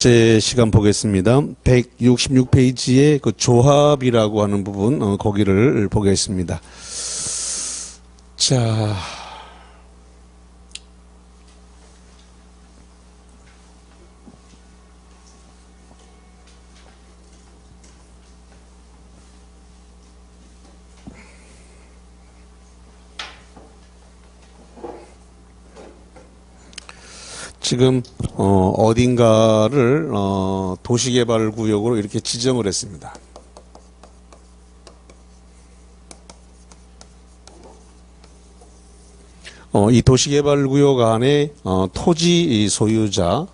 제 시간 보겠습니다. 166페이지의 그 조합이라고 하는 부분, 거기를 보겠습니다. 자. 지금 어딘가를 도시개발구역으로 이렇게 지정을 했습니다. 이 도시개발구역 안에 토지 소유자,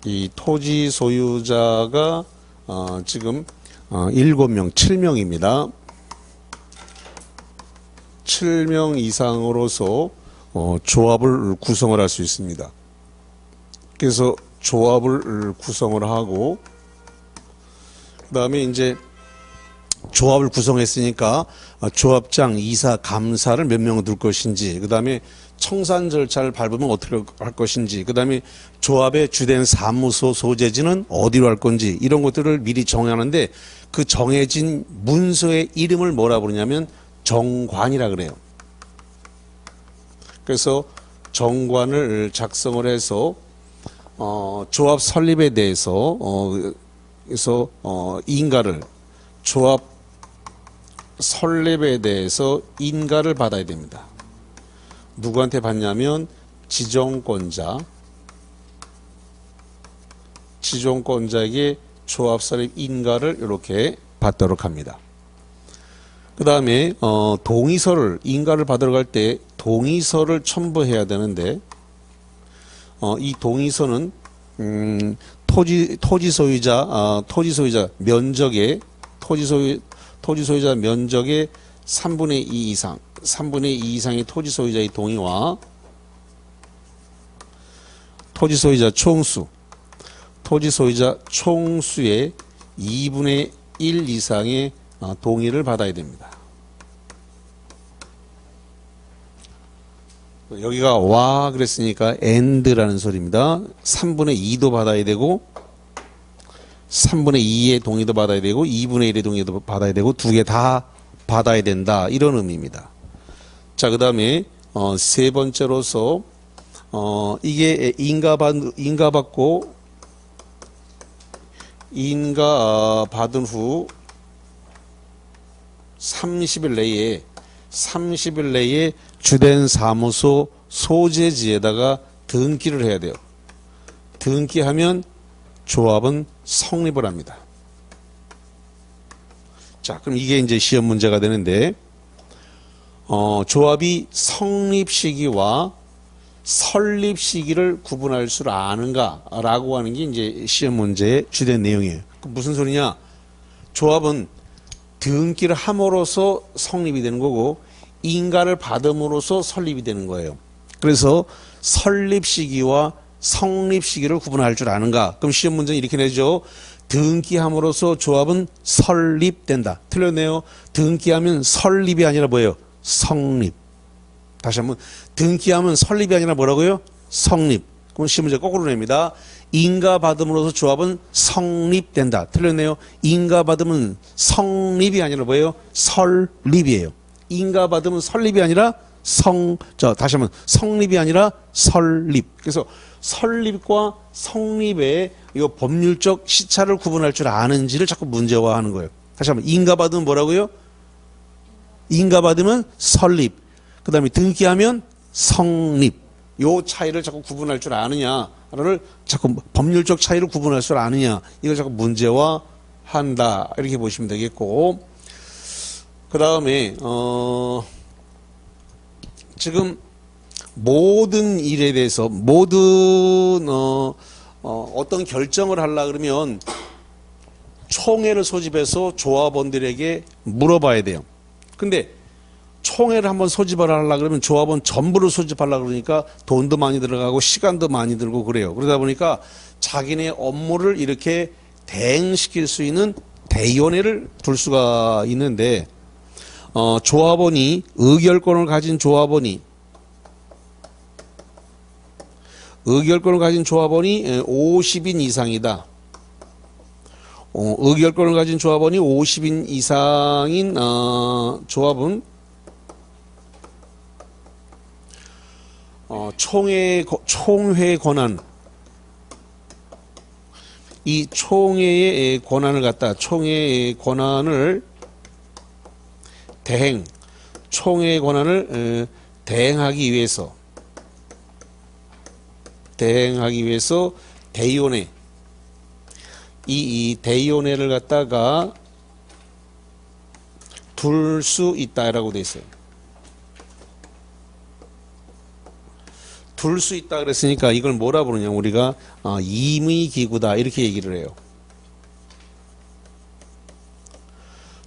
이 토지 소유자가 지금 7명, 7명입니다. 7명 이상으로서 조합을 구성을 할 수 있습니다. 그래서 조합을 구성을 하고, 그 다음에 이제 조합을 구성했으니까 조합장, 이사, 감사를 몇 명을 둘 것인지, 그 다음에 청산 절차를 밟으면 어떻게 할 것인지, 그 다음에 조합의 주된 사무소 소재지는 어디로 할 건지, 이런 것들을 미리 정하는데, 그 정해진 문서의 이름을 뭐라 부르냐면 정관이라 그래요. 그래서 정관을 작성을 해서 조합 설립에 대해서 그래서 인가를, 조합 설립에 대해서 인가를 받아야 됩니다. 누구한테 받냐면 지정권자에게 조합 설립 인가를 이렇게 받도록 합니다. 그 다음에 동의서를, 인가를 받으러 갈 때 동의서를 첨부해야 되는데, 이 동의서는 토지 소유자 면적의 토지 소유자 면적의 3분의 2 이상, 3분의 2 이상의 토지 소유자의 동의와 토지 소유자 총수의 2분의 1 이상의 동의를 받아야 됩니다. 여기가 와 그랬으니까 and라는 소리입니다. 3분의 2도 받아야 되고 3분의 2의 동의도 받아야 되고 2분의 1의 동의도 받아야 되고 두 개 다 받아야 된다, 이런 의미입니다. 자, 그 다음에 세 번째로서 이게 인가받고 인가받은 후 30일 내에 주된 사무소 소재지에다가 등기를 해야 돼요. 등기하면 조합은 성립을 합니다. 자, 그럼 이게 이제 시험 문제가 되는데, 조합이 성립 시기와 설립 시기를 구분할 줄 아는가라고 하는 게 이제 시험 문제의 주된 내용이에요. 무슨 소리냐? 조합은 등기를 함으로써 성립이 되는 거고 인가를 받음으로써 설립이 되는 거예요. 그래서 설립 시기와 성립 시기를 구분할 줄 아는가? 그럼 시험 문제는 이렇게 내죠. 등기함으로써 조합은 설립된다. 틀렸네요. 등기하면 설립이 아니라 뭐예요? 성립. 다시 한번, 등기하면 설립이 아니라 뭐라고요? 성립. 그럼 시험 문제 거꾸로 냅니다. 인가받음으로써 조합은 성립된다. 틀렸네요. 인가받으면 성립이 아니라 뭐예요? 설립이에요. 인가받으면 설립이 아니라 다시 한번, 성립이 아니라 설립. 그래서 설립과 성립의 이 법률적 시차를 구분할 줄 아는지를 자꾸 문제화하는 거예요. 다시 한번, 인가받으면 뭐라고요? 인가받으면 설립. 그 다음에 등기하면 성립. 요 차이를 자꾸 구분할 줄 아느냐를, 자꾸 법률적 차이를 구분할 줄 아느냐, 이걸 자꾸 문제화한다, 이렇게 보시면 되겠고, 그 다음에 지금 모든 일에 대해서 어떤 결정을 하려 그러면 총회를 소집해서 조합원들에게 물어봐야 돼요. 근데 총회를 한번 소집을 하려고 그러면 조합원 전부를 소집하려고 그러니까 돈도 많이 들어가고 시간도 많이 들고 그래요. 그러다 보니까 자기네 업무를 이렇게 대행시킬 수 있는 대의원회를 둘 수가 있는데, 조합원이, 의결권을 가진 조합원이 의결권을 가진 조합원이 50인 이상이다. 의결권을 가진 조합원이 50인 이상인 조합은 총회 권한, 이 총회의 권한을 갖다 총회의 권한을 총회의 권한을 대행하기 위해서 대의원회, 이 대의원회를 갖다가 둘 수 있다라고 돼 있어요. 둘 수 있다 그랬으니까 이걸 뭐라 부르냐, 우리가 임의기구다 이렇게 얘기를 해요.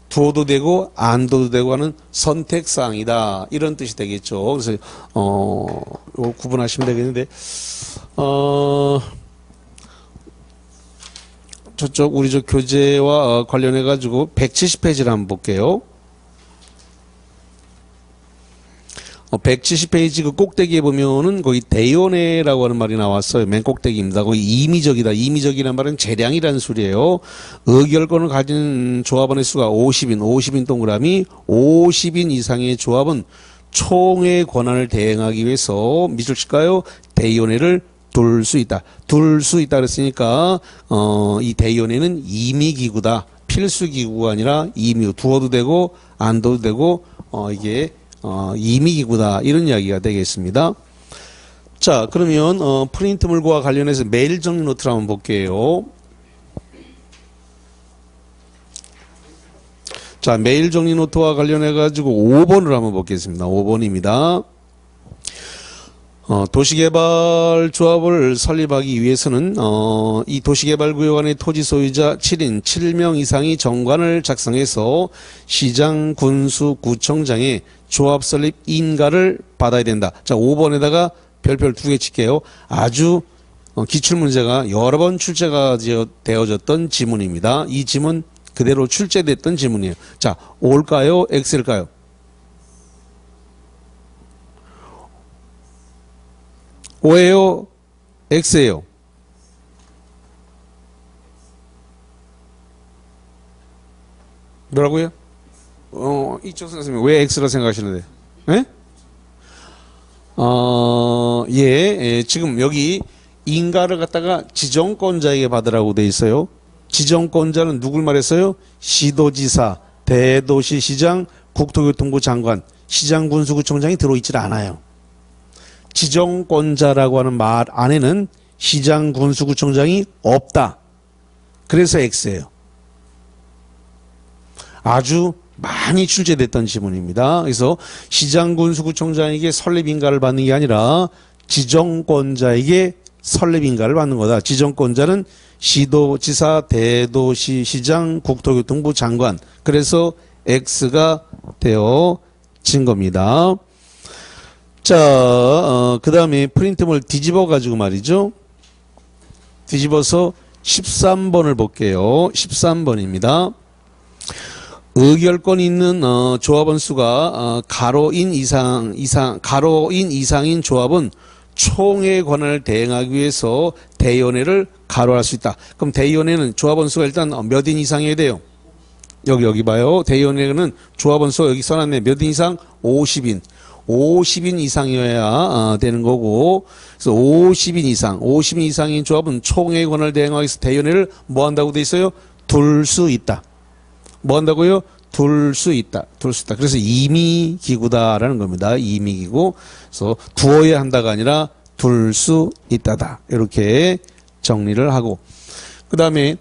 두어도 되고 안 둬도 되고 하는 선택사항이다 이런 뜻이 되겠죠. 그래서 이거 구분하시면 되겠는데 저쪽 우리 저 교재와 관련해 가지고 170페이지를 한번 볼게요. 170페이지 그 꼭대기에 보면은 거기 대의원회라고 하는 말이 나왔어요. 맨 꼭대기입니다. 거기 임의적이다. 임의적이라는 말은 재량이라는 소리예요. 의결권을 가진 조합원의 수가 50인 동그라미 50인 이상의 조합은 총회 권한을 대행하기 위해서 밑줄 칠까요? 대의원회를 둘 수 있다. 둘 수 있다 그랬으니까 이 대의원회는 임의기구다. 필수기구가 아니라 임의, 두어도 되고 안 둬도 되고 이게 임의기구다 이런 이야기가 되겠습니다. 자, 그러면 프린트물과 관련해서 메일 정리 노트를 한번 볼게요. 자, 메일 정리 노트와 관련해 가지고 5번을 한번 보겠습니다. 5번입니다. 도시개발 조합을 설립하기 위해서는 이 도시개발구역 안의 토지 소유자 7인 7명 이상이 정관을 작성해서 시장, 군수, 구청장의 조합 설립 인가를 받아야 된다. 자, 5번에다가 별별 2개 칠게요. 아주 기출문제가 여러 번 출제가 되어졌던 지문입니다. 이 지문 그대로 출제됐던 지문이에요. 자, O일까요? X일까요? O예요? X예요? 뭐라고요? 이쪽 선생님 왜 X라 생각하시는데? 예? 지금 여기 인가를 갖다가 지정권자에게 받으라고 돼 있어요. 지정권자는 누굴 말했어요? 시도지사, 대도시시장, 국토교통부 장관, 시장군수구청장이 들어있질 않아요. 지정권자라고 하는 말 안에는 시장, 군수구청장이 없다. 그래서 X예요. 아주 많이 출제됐던 지문입니다. 그래서 시장, 군수구청장에게 설립인가를 받는 게 아니라 지정권자에게 설립인가를 받는 거다. 지정권자는 시도지사, 대도시시장, 국토교통부 장관. 그래서 X가 되어진 겁니다. 자, 그 다음에 프린트물 뒤집어 가지고 말이죠. 뒤집어서 13번을 볼게요. 13번입니다. 의결권이 있는 조합원 수가 가로인 이상인 조합은 총회 권한을 대행하기 위해서 대의원회를 가로할 수 있다. 그럼 대의원회는 조합원 수가 일단 몇 인 이상이어야 돼요? 여기 봐요. 대의원회는 조합원 수가 여기 써놨네. 몇 인 이상? 50인. 50인 이상이어야 되는 거고, 그래서 50인 이상인 조합은 총회 권한을 대행하기 위해서 대의원회를 뭐 한다고 돼 있어요? 둘 수 있다. 뭐 한다고요? 둘 수 있다. 그래서 임의기구다라는 겁니다. 임의기구. 그래서 두어야 한다가 아니라 둘 수 있다다. 이렇게 정리를 하고. 그 다음에,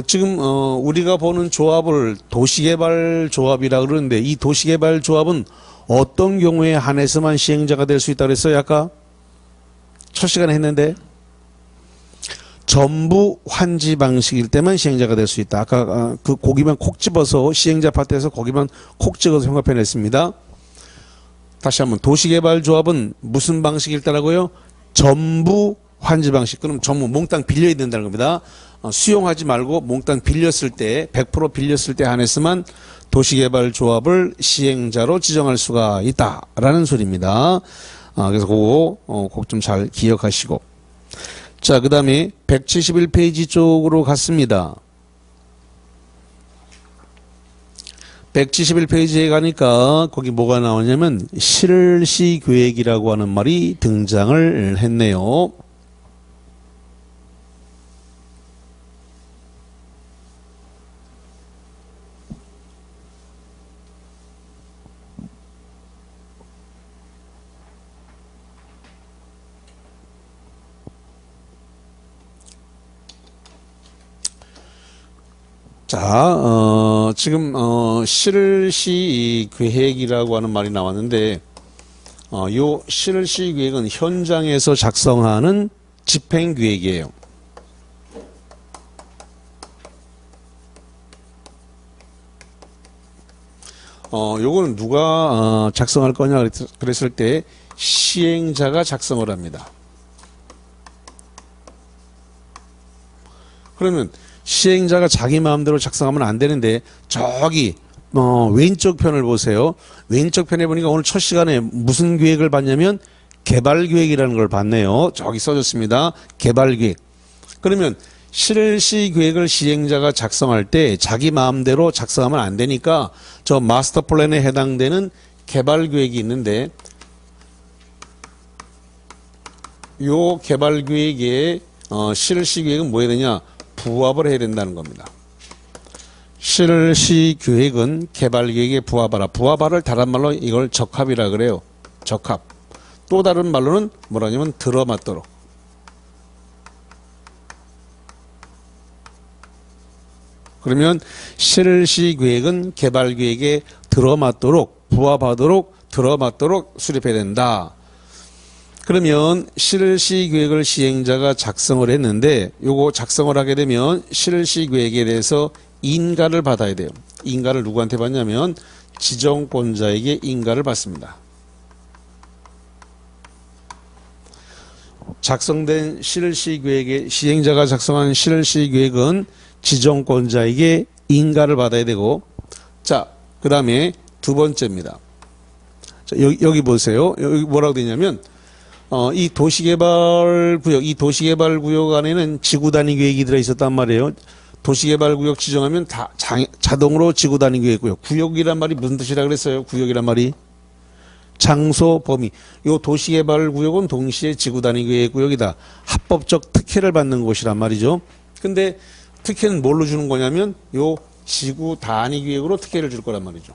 지금, 우리가 보는 조합을 도시개발 조합이라 그러는데 이 도시개발 조합은 어떤 경우에 한해서만 시행자가 될 수 있다고 그랬어요? 아까 첫 시간에 했는데 전부 환지 방식일 때만 시행자가 될 수 있다. 아까 그 거기만 콕 집어서 시행자 파트에서 거기만 콕 찍어서 형광펜 했습니다. 다시 한번 도시개발 조합은 무슨 방식일 때라고요? 전부 환지 방식. 그럼 전부 몽땅 빌려야 된다는 겁니다. 수용하지 말고 몽땅 빌렸을 때 100% 빌렸을 때 한해서만 도시개발 조합을 시행자로 지정할 수가 있다라는 소리입니다. 그래서 그거 꼭 좀 잘 기억하시고. 자, 그 다음에 171페이지 쪽으로 갔습니다. 171페이지에 가니까 거기 뭐가 나오냐면 실시 계획이라고 하는 말이 등장을 했네요. 자, 지금 실시 계획이라고 하는 말이 나왔는데 요 실시 계획은 현장에서 작성하는 집행 계획이에요. 요거는 누가 작성할 거냐 그랬을 때 시행자가 작성을 합니다. 그러면 시행자가 자기 마음대로 작성하면 안 되는데 저기 왼쪽 편을 보세요. 왼쪽 편에 보니까 오늘 첫 시간에 무슨 계획을 봤냐면 개발 계획이라는 걸 봤네요. 저기 써졌습니다. 개발 계획. 그러면 실시 계획을 시행자가 작성할 때 자기 마음대로 작성하면 안 되니까 저 마스터 플랜에 해당되는 개발 계획이 있는데 요 개발 계획에 실시 계획은 뭐 해야 되냐? 부합을 해야 된다는 겁니다. 실시 계획은 개발 계획에 부합하라. 부합하를 다른 말로 이걸 적합이라 그래요. 적합. 또 다른 말로는 뭐라냐면 들어맞도록. 그러면 실시 계획은 개발 계획에 들어맞도록 부합하도록 들어맞도록 수립해야 된다. 그러면 실시 계획을 시행자가 작성을 했는데 요거 작성을 하게 되면 실시 계획에 대해서 인가를 받아야 돼요. 인가를 누구한테 받냐면 지정권자에게 인가를 받습니다. 작성된 실시 계획에 시행자가 작성한 실시 계획은 지정권자에게 인가를 받아야 되고, 자, 그 다음에 두 번째입니다. 자, 여기 보세요. 여기 뭐라고 되냐면 이 도시개발구역 안에는 지구단위 계획이 들어있었단 말이에요. 도시개발구역 지정하면 다 자동으로 지구단위 계획구역. 구역이란 말이 무슨 뜻이라 그랬어요? 구역이란 말이 장소, 범위. 요 도시개발구역은 동시에 지구단위 계획구역이다. 합법적 특혜를 받는 곳이란 말이죠. 근데 특혜는 뭘로 주는 거냐면 요 지구단위 계획으로 특혜를 줄 거란 말이죠.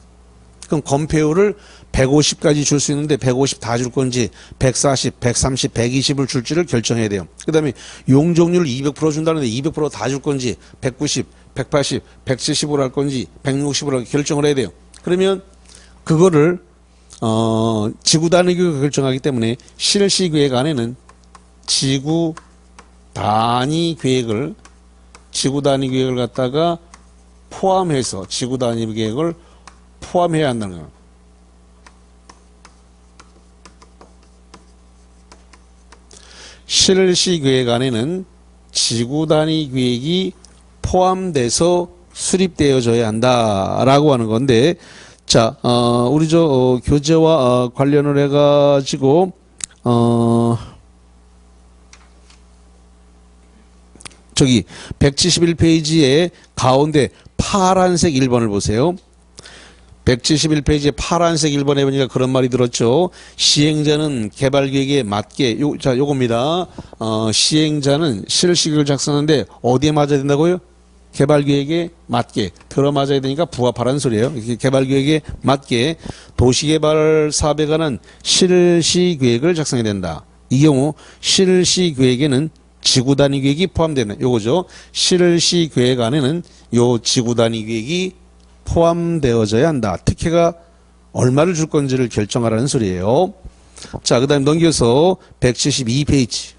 그럼 건폐율을 150까지 줄 수 있는데 150 다 줄 건지 140, 130, 120을 줄지를 결정해야 돼요. 그 다음에 용적률을 200% 준다는데 200% 다 줄 건지 190, 180, 170으로 할 건지 160으로 결정을 해야 돼요. 그러면 그거를 지구 단위 계획을 결정하기 때문에 실시 계획 안에는 지구 단위 계획을 갖다가 포함해서 지구 단위 계획을 포함해야 한다는 거예요. 실시 계획 안에는 지구 단위 계획이 포함돼서 수립되어져야 한다라고 하는 건데, 자, 우리 교재와 관련을 해가지고 저기 171페이지에 가운데 파란색 1번을 보세요. 171페이지에 파란색 1번에 보니까 그런 말이 들었죠. 시행자는 개발계획에 맞게, 요겁니다. 시행자는 실시계획을 작성하는데 어디에 맞아야 된다고요? 개발계획에 맞게 들어맞아야 되니까 부합하라는 소리예요. 개발계획에 맞게 도시개발 사업에 관한 실시계획을 작성해야 된다. 이 경우 실시계획에는 지구단위 계획이 포함되는 요거죠. 실시계획 안에는 요 지구단위 계획이 포함되어져야 한다. 특혜가 얼마를 줄 건지를 결정하라는 소리예요. 자, 그 다음에 넘겨서 172페이지.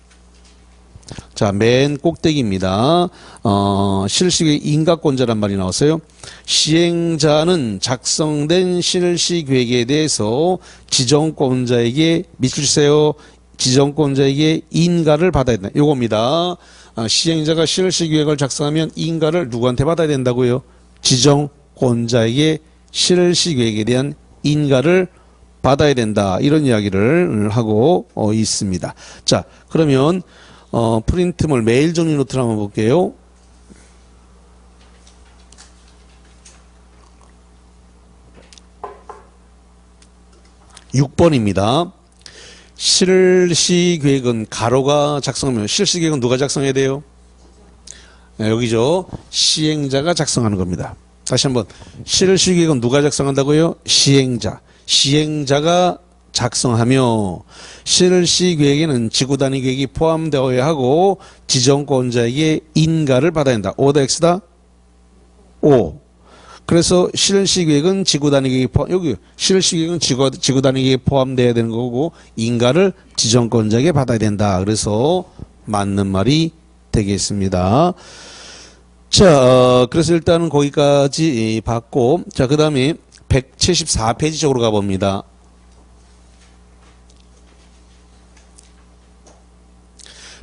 자, 맨 꼭대기입니다. 실시계획 인가권자란 말이 나왔어요. 시행자는 작성된 실시계획에 대해서 지정권자에게 밑줄주세요. 지정권자에게 인가를 받아야 된다. 요겁니다. 시행자가 실시계획을 작성하면 인가를 누구한테 받아야 된다고요? 지정권자에게 실시계획에 대한 인가를 받아야 된다. 이런 이야기를 하고 있습니다. 자, 그러면 프린트물 메일 정리 노트를 한번 볼게요. (6번입니다) 실시계획은 가로가 작성하면 실시계획은 누가 작성해야 돼요? 네, 여기죠. 시행자가 작성하는 겁니다. 다시 한번 실시계획은 누가 작성한다고요? 시행자가 작성하며 실시계획에는 지구단위 계획이 포함되어야 하고 지정권자에게 인가를 받아야 한다. O다 X다? O. 그래서 실시계획은 지구단위 계획이 여기 실시계획은 지구단위 계획이 포함되어야 되는 거고 인가를 지정권자에게 받아야 된다. 그래서 맞는 말이 되겠습니다. 자, 그래서 일단은 거기까지 봤고, 자, 그 다음에 174페이지 쪽으로 가봅니다.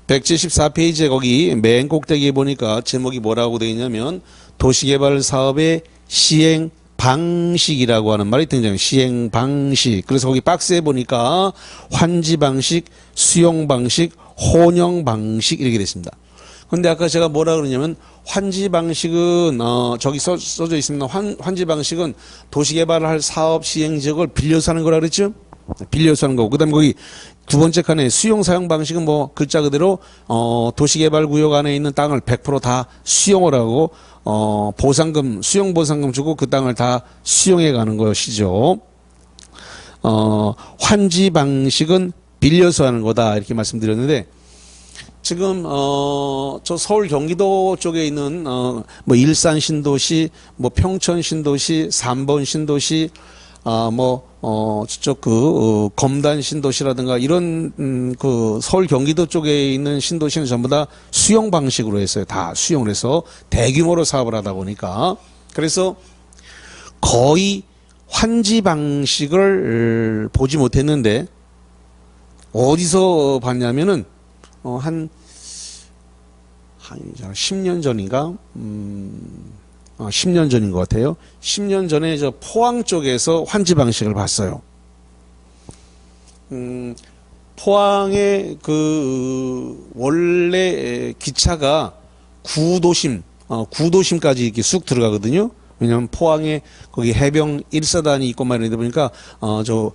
174페이지에 거기 맨 꼭대기에 보니까 제목이 뭐라고 되어 있냐면 도시개발 사업의 시행 방식이라고 하는 말이 등장해요. 시행 방식. 그래서 거기 박스에 보니까 환지 방식, 수용 방식, 혼용 방식 이렇게 됐습니다. 근데 아까 제가 뭐라 그러냐면 환지 방식은 저기 써져 있습니다. 환지 방식은 도시개발을 할 사업 시행 지역을 빌려서 하는 거라 그랬죠? 빌려서 하는 거고. 그다음에 거기 두 번째 칸에 수용 사용 방식은 뭐 글자 그대로 도시개발 구역 안에 있는 땅을 100% 다 수용을 하고 보상금 수용 보상금 주고 그 땅을 다 수용해 가는 것이죠. 환지 방식은 빌려서 하는 거다 이렇게 말씀드렸는데 지금 저 서울 경기도 쪽에 있는 뭐 일산 신도시, 뭐 평촌 신도시, 삼본 신도시, 저쪽 검단 신도시라든가 이런 그 서울 경기도 쪽에 있는 신도시는 전부 다 수용 방식으로 했어요. 다 수용을 해서 대규모로 사업을 하다 보니까 그래서 거의 환지 방식을 보지 못했는데 어디서 봤냐면은 한 10년 전인가? 10년 전인 것 같아요. 10년 전에 저 포항 쪽에서 환지 방식을 봤어요. 포항의 그 원래 기차가 구도심까지 이렇게 쑥 들어가거든요. 왜냐면 포항에 거기 해병 1사단이 있고 막 이러다 보니까 저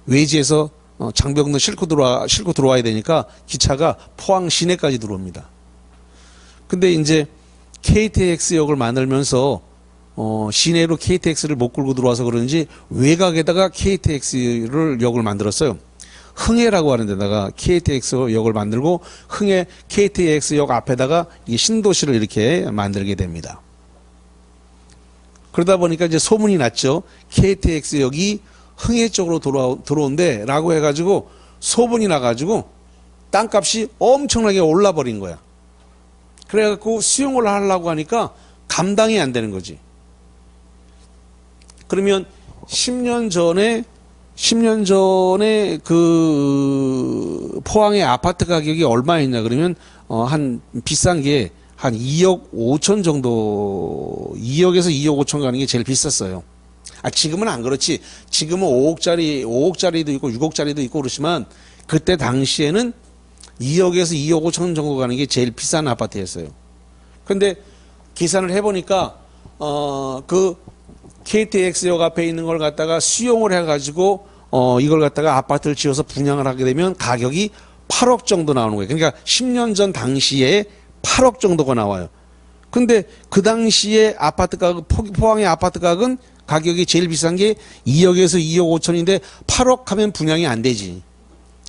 외지에서 장병들 싣고 들어와야 되니까 기차가 포항 시내까지 들어옵니다. 근데 이제 KTX역을 만들면서 시내로 KTX를 못 끌고 들어와서 그런지 외곽에다가 KTX를 역을 만들었어요. 흥해라고 하는 데다가 KTX역을 만들고 흥해 KTX역 앞에다가 이 신도시를 이렇게 만들게 됩니다. 그러다 보니까 이제 소문이 났죠. KTX역이 흥해 쪽으로 들어온대 라고 해가지고 소문이 나가지고 땅값이 엄청나게 올라버린 거야. 그래갖고 수용을 하려고 하니까 감당이 안 되는 거지. 그러면 10년 전에 그 포항의 아파트 가격이 얼마였냐 그러면 한 비싼 게 한 2억 5천 정도 2억에서 2억 5천 가는 게 제일 비쌌어요. 지금은 안 그렇지. 지금은 5억짜리도 있고 6억짜리도 있고 그렇지만 그때 당시에는 2억에서 2억 5천 정도 가는 게 제일 비싼 아파트였어요. 근데 계산을 해보니까 그 KTX역 앞에 있는 걸 갖다가 수용을 해가지고 이걸 갖다가 아파트를 지어서 분양을 하게 되면 가격이 8억 정도 나오는 거예요. 그러니까 10년 전 당시에 8억 정도가 나와요. 근데 그 당시에 아파트 가격, 포항의 아파트 가격은 가격이 제일 비싼 게 2억에서 2억 5천인데 8억 하면 분양이 안 되지.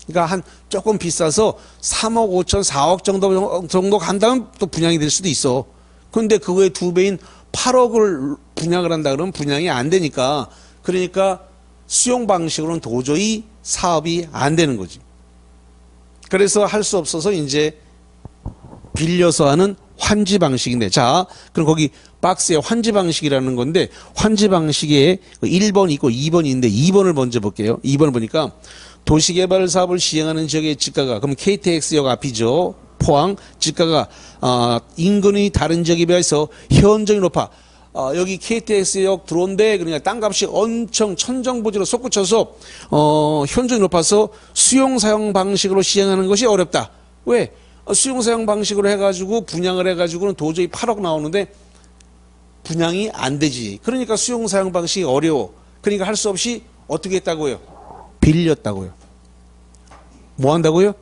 그러니까 한 조금 비싸서 3억 5천, 4억 정도 간다면 또 분양이 될 수도 있어. 근데 그거의 두 배인 8억을 분양을 한다 그러면 분양이 안 되니까 그러니까 수용 방식으로는 도저히 사업이 안 되는 거지. 그래서 할 수 없어서 이제 빌려서 하는 환지 방식인데 자 그럼 거기 박스에 환지 방식이라는 건데 환지 방식에 1번 있고 2번이 있는데 2번을 먼저 볼게요. 2번을 보니까 도시개발 사업을 시행하는 지역의 지가가 그럼 KTX역 앞이죠. 포항 지가가 인근의 다른 지역에 비해서 현저히 높아. 여기 KTX역 들어온대. 그러니까 땅값이 엄청 천정부지로 솟구쳐서 현저히 높아서 수용 사용 방식으로 시행하는 것이 어렵다. 왜? 수용 사용 방식으로 해가지고 분양을 해가지고는 도저히 8억 나오는데 분양이 안 되지. 그러니까 수용 사용 방식이 어려워. 그러니까 할 수 없이 어떻게 했다고요? 빌렸다고요. 뭐 한다고요?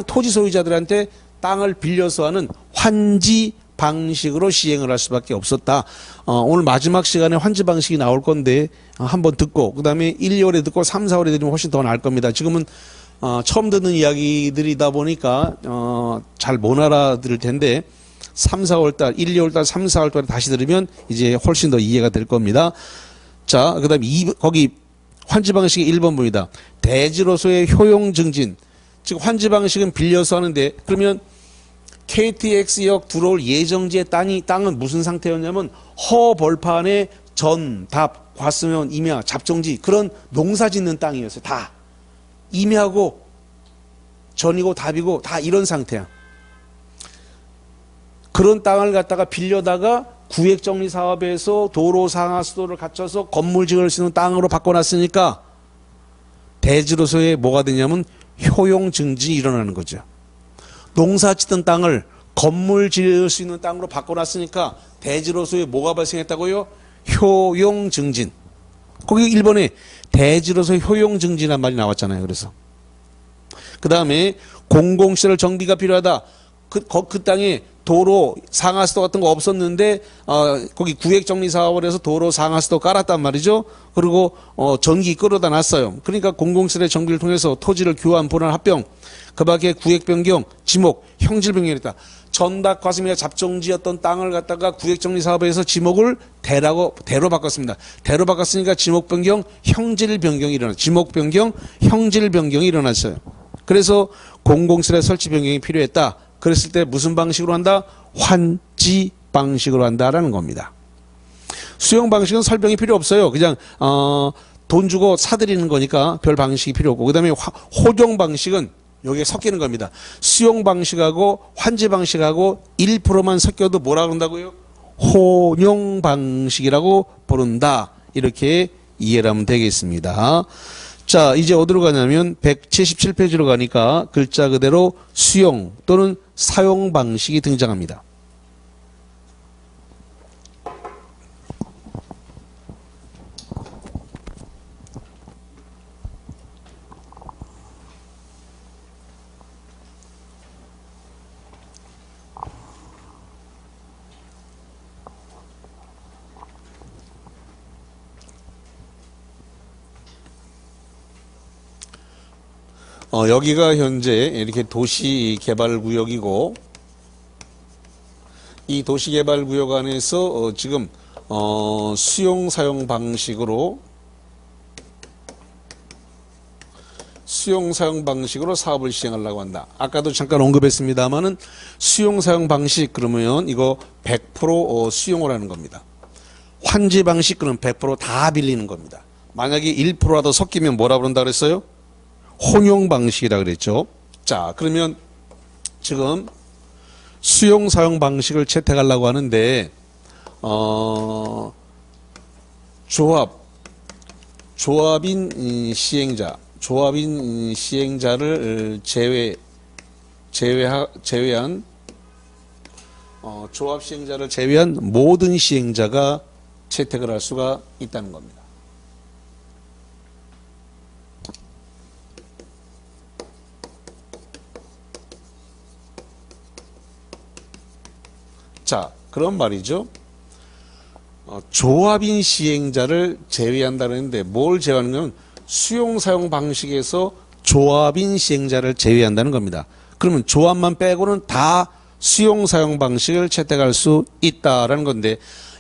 토지 소유자들한테 땅을 빌려서 하는 환지 방식으로 시행을 할 수밖에 없었다. 오늘 마지막 시간에 환지 방식이 나올 건데 한번 듣고 그 다음에 1, 2월에 듣고 3, 4월에 들으면 훨씬 더 나을 겁니다. 지금은 처음 듣는 이야기들이다 보니까 잘 못 알아들을 텐데 3, 4월 달, 1, 2월 달, 3, 4월 달에 다시 들으면 이제 훨씬 더 이해가 될 겁니다. 자, 그 다음에 거기 환지 방식의 1번 부입니다. 대지로서의 효용 증진. 즉 환지 방식은 빌려서 하는데 그러면 KTX역 들어올 예정지의 땅은 무슨 상태였냐면 허벌판에 전, 답, 과수면, 임야, 잡정지 그런 농사 짓는 땅이었어요. 다. 임야고 전이고 답이고 다 이런 상태야. 그런 땅을 갖다가 빌려다가 구획정리사업에서 도로 상하수도를 갖춰서 건물 지을 수 있는 땅으로 바꿔놨으니까 대지로서의 뭐가 되냐면 효용 증진이 일어나는 거죠. 농사 짓던 땅을 건물 지을 수 있는 땅으로 바꿔놨으니까 대지로서의 뭐가 발생했다고요? 효용 증진. 거기 1번에 대지로서의 효용 증진이란 말이 나왔잖아요. 그래서 그 다음에 공공시설 정비가 필요하다. 그 땅에 도로 상하수도 같은 거 없었는데 거기 구획정리사업을 해서 도로 상하수도 깔았단 말이죠. 그리고 전기 끌어다 놨어요. 그러니까 공공시설의 정비를 통해서 토지를 교환, 보완, 합병 그 밖에 구획변경, 지목, 형질변경했다. 전답, 과수미와 잡종지였던 땅을 갖다가 구획정리사업에서 지목을 대로 바꿨습니다. 대로 바꿨으니까 지목변경, 형질변경이 일어났어요. 지목변경, 형질변경이 일어났어요. 그래서 공공시설의 설치 변경이 필요했다. 그랬을 때 무슨 방식으로 한다? 환지 방식으로 한다라는 겁니다. 수용 방식은 설명이 필요 없어요. 그냥 돈 주고 사들이는 거니까 별 방식이 필요 없고 그 다음에 호용 방식은 여기에 섞이는 겁니다. 수용 방식하고 환지 방식하고 1%만 섞여도 뭐라 그런다고요? 호용 방식이라고 부른다. 이렇게 이해를 하면 되겠습니다. 자, 이제 어디로 가냐면 177페이지로 가니까 글자 그대로 수용 또는 사용 방식이 등장합니다. 여기가 현재 이렇게 도시개발구역이고 이 도시개발구역 안에서 지금 수용사용 방식으로 사업을 시행하려고 한다. 아까도 잠깐 언급했습니다만은 수용사용 방식 그러면 이거 100% 수용을 하는 겁니다. 환지 방식 그러면 100% 다 빌리는 겁니다. 만약에 1%라도 섞이면 뭐라 그런다 그랬어요? 혼용 방식이라 그랬죠. 자, 그러면 지금 수용 사용 방식을 채택하려고 하는데 조합인 시행자를 제외한 조합 시행자를 제외한 모든 시행자가 채택을 할 수가 있다는 겁니다. 자, 그런 말이죠. 조합인 시행자를 제외한다는 했는데 뭘 제외하는 건 수용사용 방식에서 조합인 시행자를 제외한다는 겁니다. 그러면 조합만 빼고는 다 수용사용 방식을 채택할 수 있다라는 건데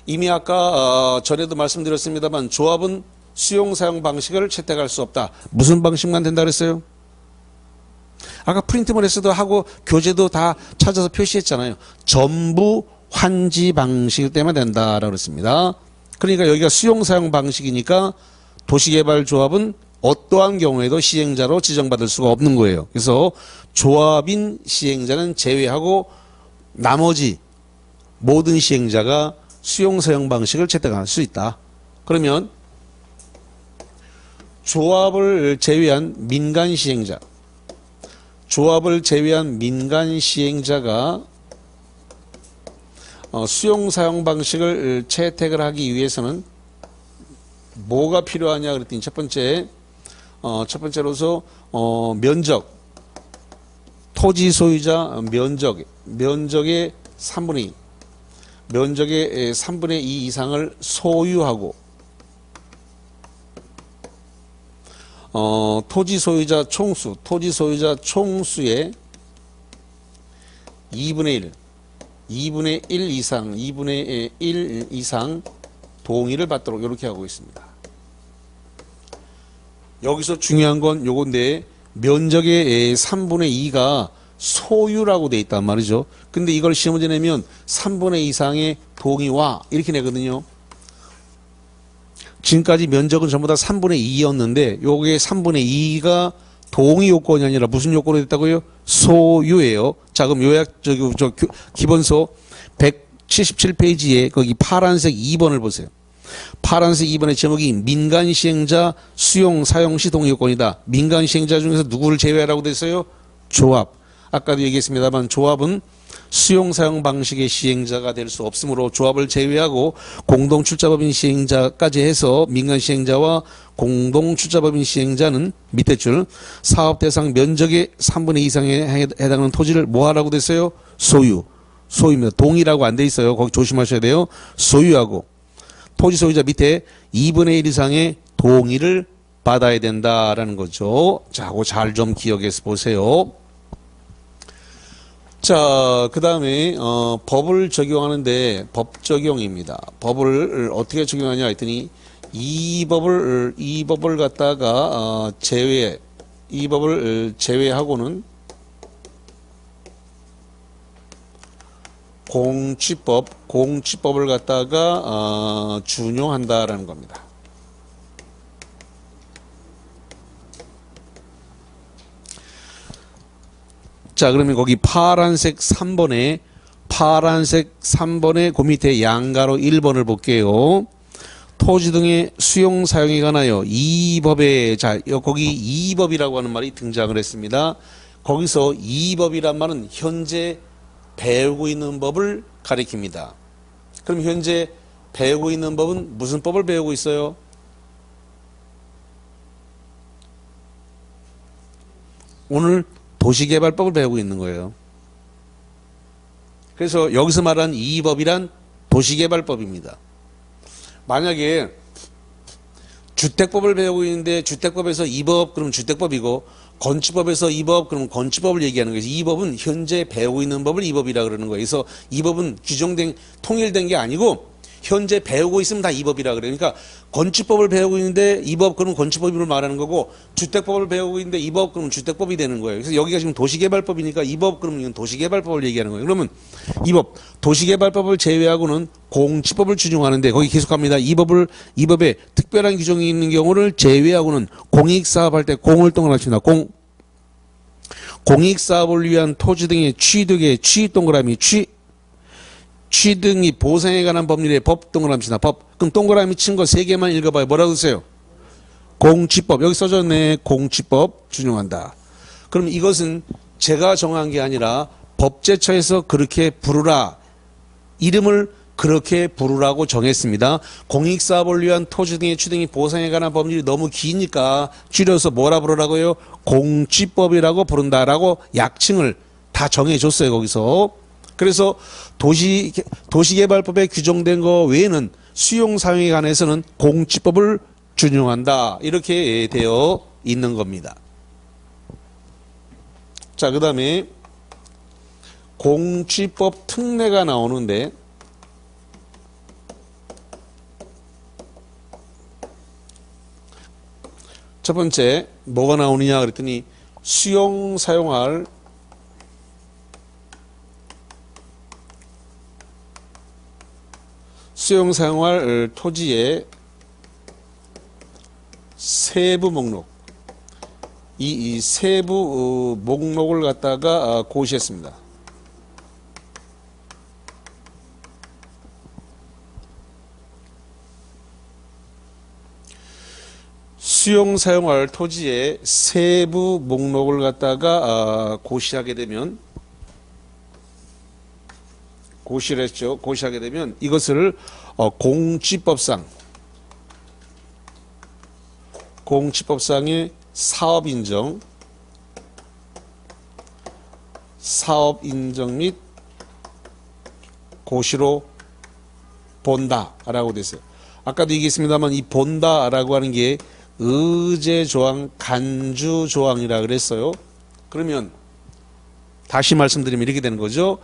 이미 아까 전에도 말씀드렸습니다만 조합은 수용사용 방식을 채택할 수 없다. 무슨 방식만 된다 그랬어요? 아까 프린트물에서도 하고 교재도 다 찾아서 표시했잖아요. 전부 환지 방식 때문에 된다라고 그랬습니다. 그러니까 여기가 수용사용 방식이니까 도시개발조합은 어떠한 경우에도 시행자로 지정받을 수가 없는 거예요. 그래서 조합인 시행자는 제외하고 나머지 모든 시행자가 수용 사용 방식을 채택할 수 있다. 그러면 조합을 제외한 민간 시행자, 조합을 제외한 민간 시행자가 수용 사용 방식을 채택을 하기 위해서는 뭐가 필요하냐 그랬더니 첫 번째로서 면적, 토지 소유자 면적의 3분의 2, 면적의 3분의 2 이상을 소유하고 토지 소유자 총수의 2분의 1 이상 동의를 받도록 이렇게 하고 있습니다. 여기서 중요한 건 요건데 면적의 3분의 2가 소유라고 돼 있단 말이죠. 근데 이걸 시험 문제 내면 3분의 2 이상의 동의와 이렇게 내거든요. 지금까지 면적은 전부 다 3분의 2였는데 요게 3분의 2가 동의 요건이 아니라 무슨 요건이 됐다고요? 소유예요. 자, 그럼 요약 기본서 177페이지에 거기 파란색 2번을 보세요. 파란색 2번의 제목이 민간 시행자 수용 사용 시 동의 요건이다. 민간 시행자 중에서 누구를 제외하라고 됐어요? 조합. 아까도 얘기했습니다만 조합은 수용 사용 방식의 시행자가 될 수 없으므로 조합을 제외하고 공동 출자법인 시행자까지 해서 민간 시행자와 공동 출자법인 시행자는 밑에 줄 사업 대상 면적의 3분의 2 이상에 해당하는 토지를 뭐 하라고 됐어요? 소유입니다. 동의라고 안 돼 있어요. 거기 조심하셔야 돼요. 소유하고 토지 소유자 밑에 2분의 1 이상의 동의를 받아야 된다라는 거죠. 자, 그거 잘 좀 기억해서 보세요. 자, 그 다음에 법을 적용하는데 법 적용입니다. 법을 어떻게 적용하냐 했더니 이 법을 갖다가 이 법을 제외하고는 공취법을 갖다가 준용한다라는 겁니다. 자, 그러면 거기 파란색 3번에 그 밑에 양가로 1번을 볼게요. 토지 등의 수용 사용에 관하여 이 법에, 자, 거기 이 법이라고 하는 말이 등장을 했습니다. 거기서 이 법이란 말은 현재 배우고 있는 법을 가리킵니다. 그럼 현재 배우고 있는 법은 무슨 법을 배우고 있어요? 오늘 도시개발법을 배우고 있는 거예요. 그래서 여기서 말한 이 법이란 도시개발법입니다. 만약에 주택법을 배우고 있는데 주택법에서 이 법 그럼 주택법이고 건축법에서 이 법 그럼 건축법을 얘기하는 거예요. 이 법은 현재 배우고 있는 법을 이 법이라 그러는 거예요. 그래서 이 법은 규정된 통일된 게 아니고 현재 배우고 있으면 다 이 법이라 그래요. 그러니까 건축법을 배우고 있는데 이 법 그러면 건축법을 말하는 거고 주택법을 배우고 있는데 이 법 그러면 주택법이 되는 거예요. 그래서 여기가 지금 도시개발법이니까 이 법 그러면 이건 도시개발법을 얘기하는 거예요. 그러면 이 법 도시개발법을 제외하고는 공취법을 준용하는데 거기 계속합니다. 이 법에 특별한 규정이 있는 경우를 제외하고는 공익사업할 때 공을 동그라미 칩니다. 공익사업을 위한 토지 등의 취득의 취 동그라미 취등이 보상에 관한 법률의 법 동그라미 칩니다. 법. 그럼 동그라미 친 거 3개만 읽어봐요. 뭐라고 쓰세요? 공취법. 여기 써졌네. 공취법 준용한다. 그럼 이것은 제가 정한 게 아니라 법제처에서 그렇게 부르라. 이름을 그렇게 부르라고 정했습니다. 공익사업을 위한 토지 등의 취등이 보상에 관한 법률이 너무 기니까 줄여서 뭐라 부르라고요? 공취법이라고 부른다라고 약칭을 다 정해줬어요. 거기서. 그래서 도시개발법에 규정된 거 외에는 수용사용에 관해서는 공취법을 준용한다. 이렇게 되어 있는 겁니다. 자, 그 다음에 공취법 특례가 나오는데 첫 번째 뭐가 나오느냐 그랬더니 수용 사용할 토지의 세부 목록 이 세부 목록을 갖다가 고시했습니다. 수용 사용할 토지의 세부 목록을 갖다가 고시하게 되면 고시를 했죠. 고시하게 되면 이것을 공지법상의 사업인정 및 고시로 본다라고 됐어요. 아까도 얘기했습니다만 이 본다라고 하는 게 의제조항, 간주조항이라 그랬어요. 그러면 다시 말씀드리면 이렇게 되는 거죠.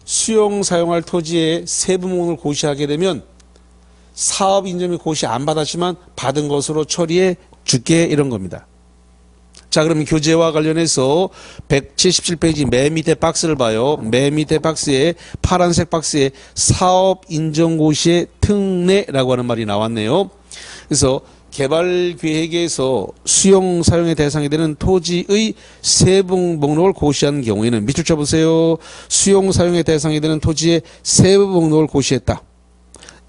수용 사용할 토지의 세부 목록을 고시하게 되면 사업 인정 및 고시 안 받았지만 받은 것으로 처리해 줄게 이런 겁니다. 자, 그러면 교재와 관련해서 177페이지 맨 밑에 박스를 봐요. 맨 밑에 박스에 파란색 박스에 사업 인정 고시의 특례라고 하는 말이 나왔네요. 그래서 개발 계획에서 수용 사용의 대상이 되는 토지의 세부 목록을 고시한 경우에는 밑줄 쳐보세요. 수용 사용의 대상이 되는 토지의 세부 목록을 고시했다.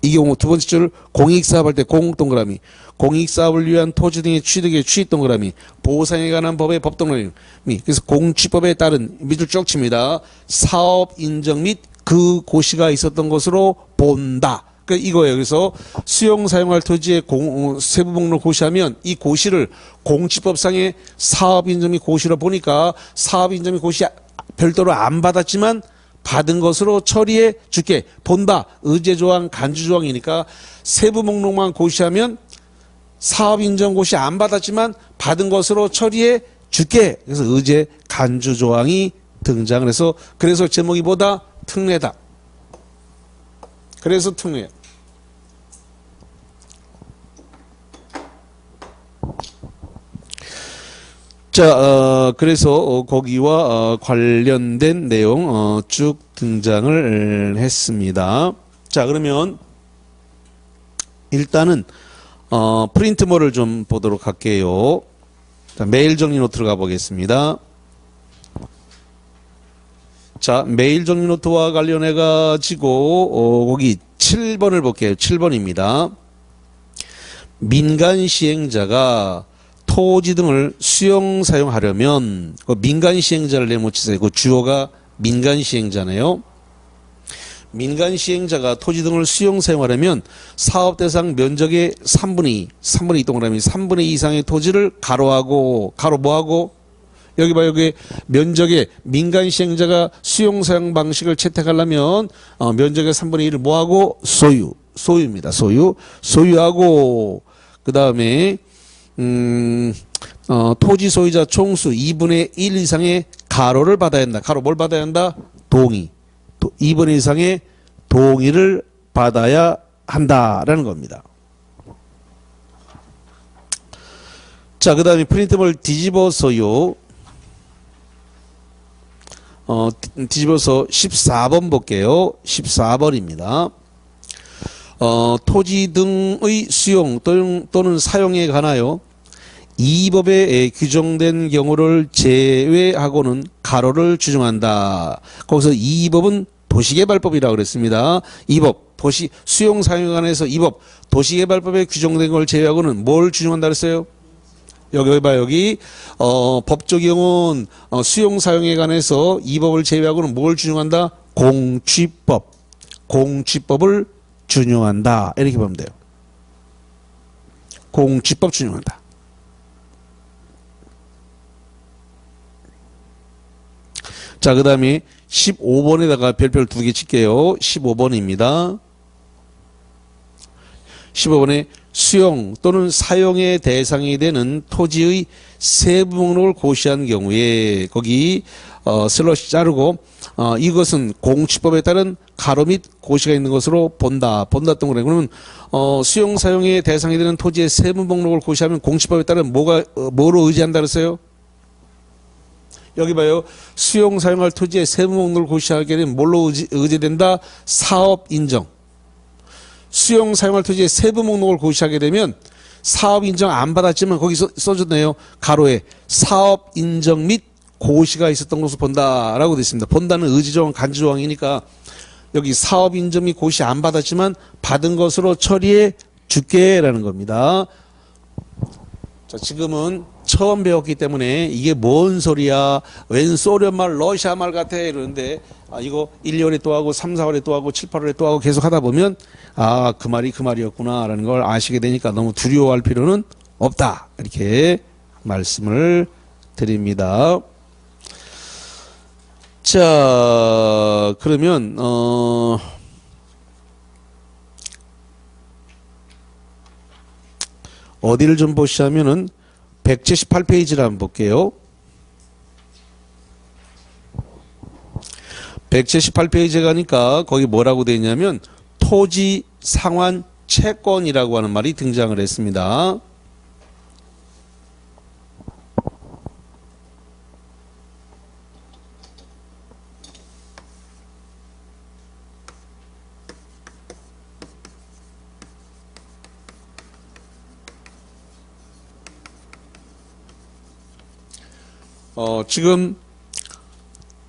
이 경우 두 번째 줄 공익사업할 때 공동그라미, 공익사업을 위한 토지 등의 취득의 취득동그라미, 보상에 관한 법의 법동그라미, 그래서 공취법에 따른 밑줄 쭉 칩니다. 사업 인정 및 그 고시가 있었던 것으로 본다. 그러니까 이거예요. 그래서 수용 사용할 토지의 세부 목록을 고시하면 이 고시를 공취법상의 사업 인정 및 고시로 보니까 사업 인정 및 고시 별도로 안 받았지만 받은 것으로 처리해 줄게. 본다. 의제조항, 간주조항이니까 세부 목록만 고시하면 사업 인정 고시 안 받았지만 받은 것으로 처리해 줄게. 그래서 의제, 간주조항이 등장을 해서 그래서 제목이 뭐다? 특례다. 그래서 특례. 자, 그래서 거기와 관련된 내용 쭉 등장을 했습니다. 자, 그러면 일단은 프린트물을 좀 보도록 할게요. 자, 메일 정리 노트로 가보겠습니다. 자, 메일 정리 노트와 관련해 가지고 거기 7번을 볼게요. 7번입니다. 민간 시행자가 토지 등을 수용 사용하려면 민간 시행자를 내모치세요. 그 주어가 민간 시행자네요. 민간 시행자가 토지 등을 수용 사용하려면 사업 대상 면적의 3분의 2 동그라미 3분의 2 이상의 토지를 가로 뭐하고 여기 봐, 여기 면적의 민간 시행자가 수용 사용 방식을 채택하려면 면적의 3분의 1을 뭐하고 소유입니다. 소유하고 그 다음에 토지 소유자 총수 2분의 1 이상의 가로를 받아야 한다. 가로 뭘 받아야 한다? 동의. 2분의 1 이상의 동의를 받아야 한다라는 겁니다. 자, 그 다음에 프린트물 뒤집어서요. 뒤집어서 14번 볼게요. 14번입니다. 토지 등의 수용 또는 사용에 관하여 이 법에 규정된 경우를 제외하고는 가로를 규정한다. 거기서 이 법은 도시개발법이라고 그랬습니다. 이 법, 수용 사용에 관해서 이 법, 도시개발법에 규정된 걸 제외하고는 뭘 규정한다 그랬어요? 여기 봐, 여기 법적 경우는 수용 사용에 관해서 이 법을 제외하고는 뭘 준용한다? 공취법을 준용한다. 이렇게 보면 돼요. 공취법 준용한다. 자, 그 다음에 15번에다가 별표를 2개 칠게요. 15번입니다. 15번에 수용 또는 사용의 대상이 되는 토지의 세부 목록을 고시한 경우에 거기 슬러시 자르고 이것은 공취법에 따른 가로 및 고시가 있는 것으로 본다 동그라미. 그러면 수용 사용의 대상이 되는 토지의 세부 목록을 고시하면 공취법에 따른 뭐로 의지한다 그랬어요? 여기 봐요. 수용 사용할 토지의 세부 목록을 고시하게 되면 뭘로 의지된다? 사업 인정. 수용 사용할 토지의 세부 목록을 고시하게 되면 사업 인정 안 받았지만 거기 써줬네요. 가로에 사업 인정 및 고시가 있었던 것으로 본다라고 되어 있습니다. 본다는 의지조항, 간주조항이니까 여기 사업 인정 및 고시 안 받았지만 받은 것으로 처리해 줄게라는 겁니다. 자, 지금은 처음 배웠기 때문에 이게 뭔 소리야? 웬 소련 말, 러시아 말 같아? 이러는데, 이거 1, 2월에 또 하고, 3, 4월에 또 하고, 7, 8월에 또 하고 계속 하다 보면, 그 말이 그 말이었구나. 라는 걸 아시게 되니까 너무 두려워할 필요는 없다. 이렇게 말씀을 드립니다. 자, 그러면, 어디를 좀 보시자면은 178페이지를 한번 볼게요. 178페이지에 가니까 거기 뭐라고 되어 있냐면 토지 상환 채권이라고 하는 말이 등장을 했습니다. 지금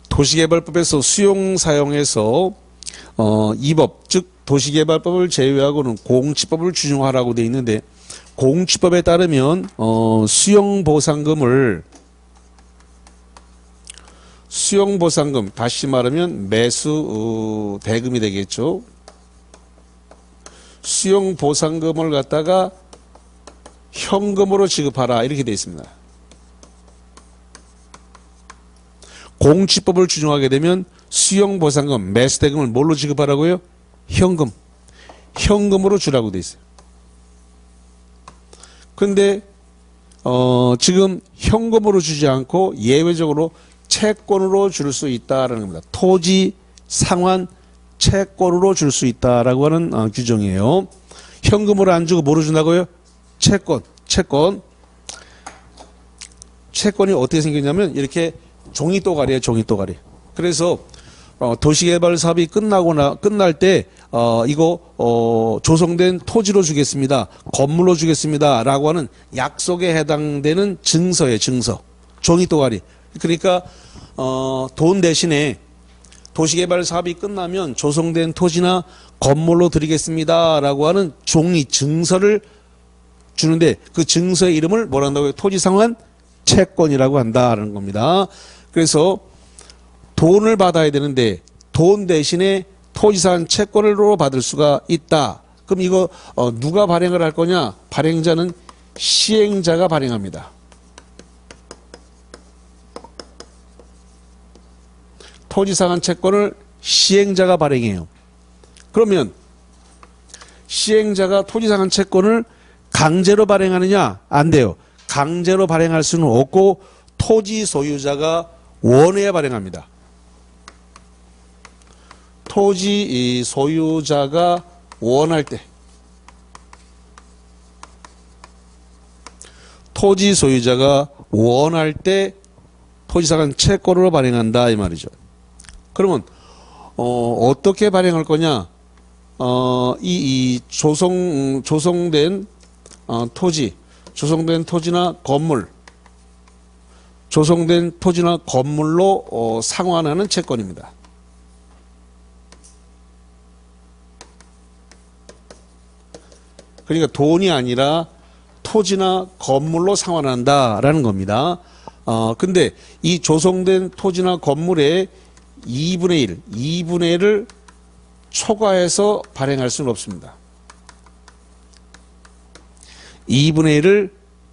도시개발법에서 수용 사용해서 이 법, 즉 도시개발법을 제외하고는 공치법을 준용하라고 되어 있는데 공치법에 따르면 수용보상금, 다시 말하면 매수 대금이 되겠죠. 수용보상금을 갖다가 현금으로 지급하라 이렇게 되어 있습니다. 공치법을 준용하게 되면 수용보상금, 매수대금을 뭘로 지급하라고요? 현금으로 주라고 돼 있어요. 근데 지금 현금으로 주지 않고 예외적으로 채권으로 줄 수 있다라는 겁니다. 토지 상환 채권으로 줄 수 있다라고 하는 규정이에요. 현금으로 안 주고 뭐로 준다고요? 채권이 어떻게 생겼냐면 이렇게 종이 또가리예요, 종이 또가리. 그래서 도시개발 사업이 끝날 때 이거 조성된 토지로 주겠습니다, 건물로 주겠습니다라고 하는 약속에 해당되는 증서예요, 증서. 종이 또가리. 그러니까 돈 대신에 도시개발 사업이 끝나면 조성된 토지나 건물로 드리겠습니다라고 하는 종이 증서를 주는데 그 증서의 이름을 뭐라 한다고요? 토지상환 채권이라고 한다는 겁니다. 그래서 돈을 받아야 되는데 돈 대신에 토지상환 채권으로 받을 수가 있다. 그럼 이거 누가 발행을 할 거냐? 발행자는 시행자가 발행합니다. 토지상환 채권을 시행자가 발행해요. 그러면 시행자가 토지상환 채권을 강제로 발행하느냐? 안 돼요. 강제로 발행할 수는 없고 토지 소유자가 원해야 발행합니다. 토지 소유자가 원할 때, 토지 소유자가 원할 때 토지상환 채권으로 발행한다 이 말이죠. 그러면 어떻게 발행할 거냐? 이 조성된 토지, 조성된 토지나 건물, 조성된 토지나 건물로 상환하는 채권입니다. 그러니까 돈이 아니라 토지나 건물로 상환한다라는 겁니다. 근데 이 조성된 토지나 건물의 2분의 1을 초과해서 발행할 수는 없습니다. 2분의 1을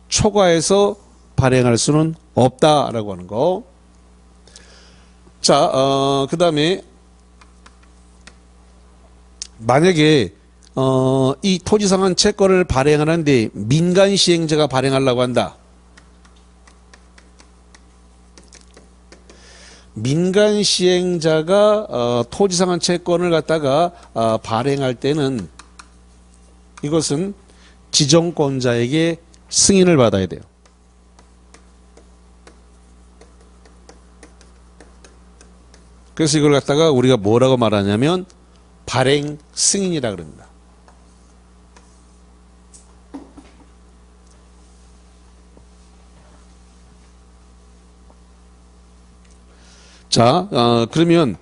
초과해서 발행할 수는 없다라고 하는 거. 자, 그 다음에 만약에 이 토지상환 채권을 발행하는데 민간 시행자가 발행하려고 한다. 민간 시행자가 토지상환 채권을 갖다가 발행할 때는 이것은 지정권자에게 승인을 받아야 돼요. 그래서 이걸 갖다가 우리가 뭐라고 말하냐면 발행 승인이라 그럽니다. 자, 그러면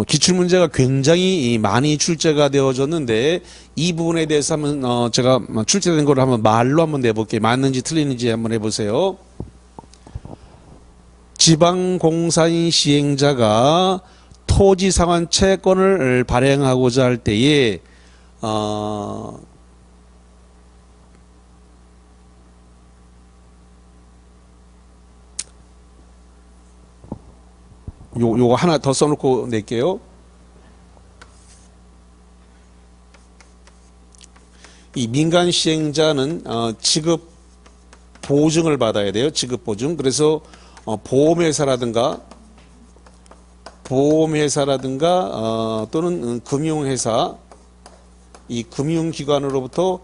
기출문제가 굉장히 많이 출제가 되어졌는데 이 부분에 대해서 한번 제가 출제된 걸 한번 말로 한번 내볼게요. 맞는지 틀리는지 한번 해보세요. 지방공사인 시행자가 토지상환 채권을 발행하고자 할 때에 요거 하나 더 써놓고 낼게요. 이 민간 시행자는 지급 보증을 받아야 돼요. 지급 보증. 그래서 보험회사라든가 또는 금융회사, 이 금융기관으로부터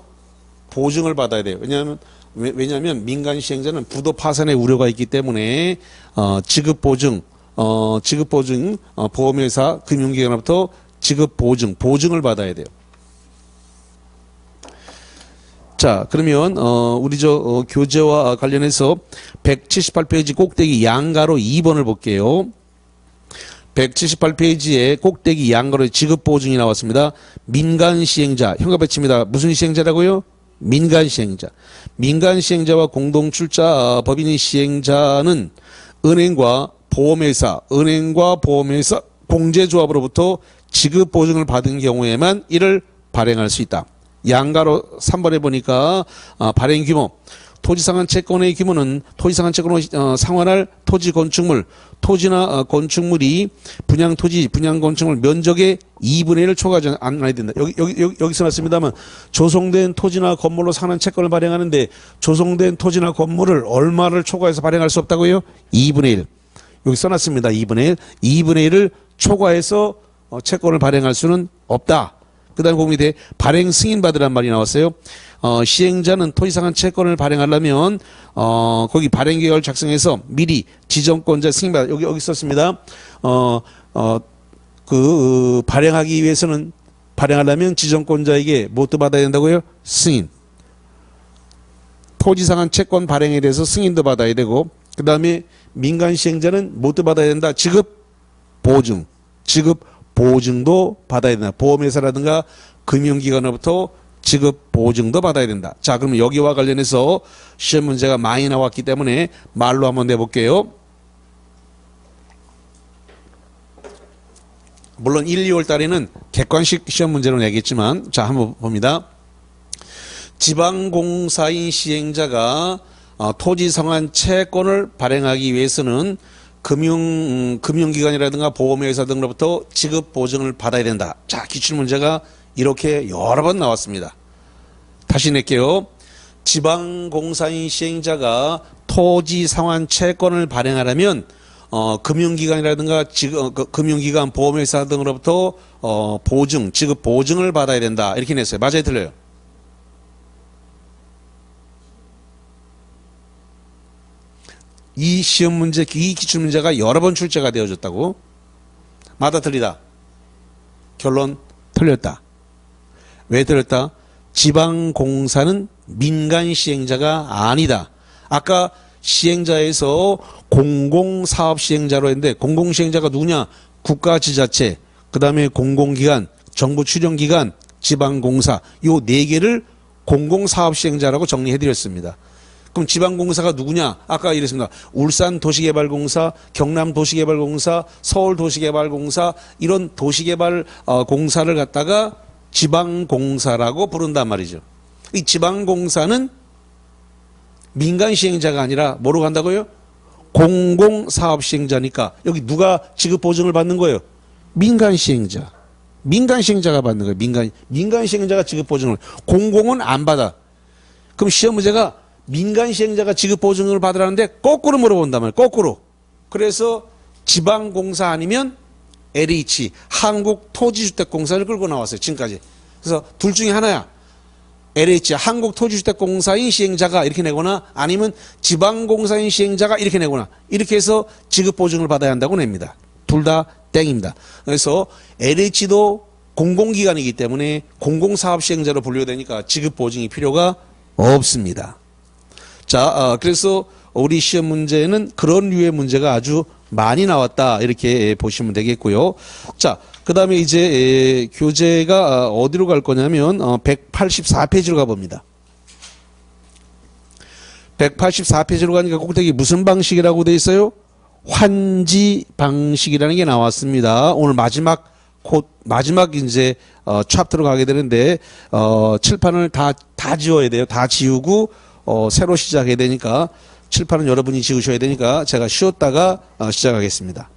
보증을 받아야 돼요. 왜냐하면 민간 시행자는 부도 파산의 우려가 있기 때문에 지급 보증, 보험회사, 금융기관으로부터 지급 보증을 받아야 돼요. 자, 그러면 우리 교재와 관련해서 178페이지 꼭대기 양가로 2번을 볼게요. 178페이지에 꼭대기 양가로 지급 보증이 나왔습니다. 민간 시행자, 현가 배치입니다. 무슨 시행자라고요? 민간 시행자. 민간 시행자와 공동 출자 법인인 시행자는 은행과 보험회사 공제조합으로부터 지급 보증을 받은 경우에만 이를 발행할 수 있다. 양가로 3번에 보니까 발행 규모, 토지상환 채권의 규모는 토지상환 채권으로 상환할 토지 건축물, 토지나 건축물이 분양 토지, 분양 건축물 면적의 2분의 1을 초과하지 않아야 된다. 여기 써놨습니다만 조성된 토지나 건물로 상환한 채권을 발행하는데 조성된 토지나 건물을 얼마를 초과해서 발행할 수 없다고요? 2분의 1. 여기 써놨습니다. 2분의 1. 2분의 1을 초과해서 채권을 발행할 수는 없다. 그 다음에 보면 밑에 발행 승인 받으란 말이 나왔어요. 시행자는 토지상환 채권을 발행하려면 거기 발행 계획을 작성해서 미리 지정권자 승인 받아. 여기 썼습니다. 발행하기 위해서는 발행하려면 지정권자에게 뭣도 받아야 된다고요? 승인. 토지상환 채권 발행에 대해서 승인도 받아야 되고, 그 다음에 민간 시행자는 뭣도 받아야 된다? 지급 보증도 받아야 된다. 보험회사라든가 금융기관으로부터 지급 보증도 받아야 된다. 자, 그러면 여기와 관련해서 시험 문제가 많이 나왔기 때문에 말로 한번 내볼게요. 물론 1, 2월 달에는 객관식 시험 문제로 내겠지만, 자, 한번 봅니다. 지방공사인 시행자가 토지상환 채권을 발행하기 위해서는 금융기관이라든가 보험회사 등으로부터 지급 보증을 받아야 된다. 자, 기출문제가 이렇게 여러 번 나왔습니다. 다시 낼게요. 지방공사인 시행자가 토지상환 채권을 발행하려면 금융기관이라든가 금융기관, 보험회사 등으로부터 지급 보증을 받아야 된다. 이렇게 냈어요. 맞아요, 틀려요? 이 시험 문제, 이 기출 문제가 여러 번 출제가 되어졌다고? 맞아, 틀리다? 결론, 틀렸다. 왜 틀렸다? 지방공사는 민간 시행자가 아니다. 아까 시행자에서 공공사업 시행자로 했는데, 공공시행자가 누구냐? 국가지자체, 그 다음에 공공기관, 정부 출연기관, 지방공사, 요 4개를 공공사업 시행자라고 정리해드렸습니다. 그럼 지방공사가 누구냐? 아까 이랬습니다. 울산도시개발공사, 경남도시개발공사, 서울도시개발공사, 이런 도시개발 공사를 갖다가 지방공사라고 부른단 말이죠. 이 지방공사는 민간 시행자가 아니라 뭐로 간다고요? 공공사업 시행자니까 여기 누가 지급 보증을 받는 거예요? 민간 시행자. 민간 시행자가 받는 거예요. 민간 시행자가 지급 보증을. 공공은 안 받아. 그럼 시험 문제가 민간 시행자가 지급 보증을 받으라는데 거꾸로 물어본단 말이에요. 거꾸로. 그래서 지방공사 아니면 LH, 한국토지주택공사를 끌고 나왔어요. 지금까지. 그래서 둘 중에 하나야. LH, 한국토지주택공사인 시행자가 이렇게 내거나 아니면 지방공사인 시행자가 이렇게 내거나 이렇게 해서 지급보증을 받아야 한다고 냅니다. 둘 다 땡입니다. 그래서 LH도 공공기관이기 때문에 공공사업 시행자로 분류되니까 지급보증이 필요가 없습니다. 자, 그래서 우리 시험 문제는 그런 류의 문제가 아주 많이 나왔다 이렇게 보시면 되겠고요. 자, 그 다음에 이제 교재가 어디로 갈 거냐면 184페이지로 가봅니다. 184페이지로 가니까 꼭대기 무슨 방식이라고 돼 있어요? 환지 방식이라는 게 나왔습니다. 오늘 곧 마지막 이제 챕터로 가게 되는데 칠판을 다 지워야 돼요. 다 지우고 새로 시작해야 되니까 칠판은 여러분이 지우셔야 되니까 제가 쉬었다가 시작하겠습니다.